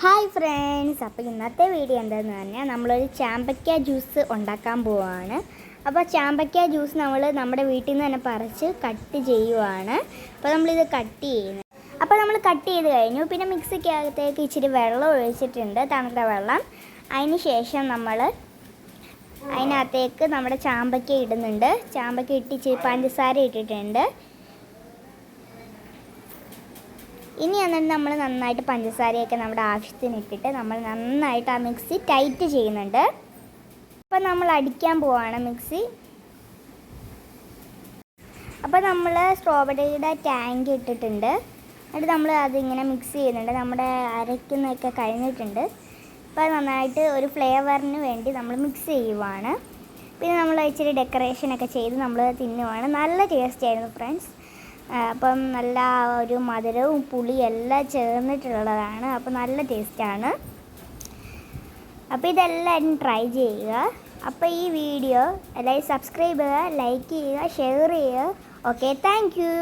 Hi friends, അപ്പോൾ ഇന്നത്തെ video എന്താണെന്ന് പറഞ്ഞാൽ നമ്മളൊരു ചാമ്പക്ക ജ്യൂസ് ഉണ്ടാക്കാൻ പോവുകയാണ്. അപ്പോൾ ചാമ്പക്ക ജ്യൂസ് നമ്മുടെ വീട്ടിൽ നിന്ന് തന്നെ പറിച്ച് കട്ട് ചെയ്യുവാണ്. അപ്പോൾ നമ്മളിത് കട്ട് ചെയ്യുന്നത്. അപ്പോൾ നമ്മൾ കട്ട് ചെയ്ത് കഴിഞ്ഞു. പിന്നെ മിക്സിക്കകത്തേക്ക് ഇച്ചിരി വെള്ളം ഒഴിച്ചിട്ടുണ്ട്, തണുത്ത വെള്ളം. അതിന് ശേഷം നമ്മൾ അതിനകത്തേക്ക് നമ്മുടെ ചാമ്പക്ക ഇടുന്നുണ്ട്. ചാമ്പക്ക ഇച്ചിരി പഞ്ചസാര ഇട്ടിട്ടുണ്ട്. ഇനി എന്നിട്ട് നമ്മൾ നന്നായിട്ട് പഞ്ചസാരയൊക്കെ നമ്മുടെ ആവശ്യത്തിന് ഇട്ടിട്ട് നമ്മൾ നന്നായിട്ട് ആ മിക്സി ടൈറ്റ് ചെയ്യുന്നുണ്ട്. അപ്പോൾ നമ്മൾ അടിക്കാൻ പോവാണ് മിക്സി. അപ്പോൾ നമ്മൾ സ്ട്രോബെറിയുടെ ടാങ്ക് ഇട്ടിട്ടുണ്ട്. എന്നിട്ട് നമ്മൾ അതിങ്ങനെ മിക്സ് ചെയ്യുന്നുണ്ട്. നമ്മുടെ അരയ്ക്കുന്നതൊക്കെ കഴിഞ്ഞിട്ടുണ്ട്. അപ്പോൾ നന്നായിട്ട് ഒരു ഫ്ലേവറിന് വേണ്ടി നമ്മൾ മിക്സ് ചെയ്യുവാണ്. പിന്നെ നമ്മൾ ഇച്ചിരി ഡെക്കറേഷനൊക്കെ ചെയ്ത് നമ്മൾ തിന്നുവാണ്. നല്ല ടേസ്റ്റ് ആയിരുന്നു ഫ്രണ്ട്സ്. അപ്പം നല്ല ഒരു മധുരവും പുളിയും എല്ലാം ചേർന്നിട്ടുള്ളതാണ്. അപ്പോൾ നല്ല ടേസ്റ്റാണ്. അപ്പോൾ ഇതെല്ലാവരും ട്രൈ ചെയ്യുക. അപ്പോൾ ഈ വീഡിയോ എല്ലാവരും സബ്സ്ക്രൈബ് ചെയ്യുക, ലൈക്ക് ചെയ്യുക, ഷെയർ ചെയ്യുക. Okay, thank you.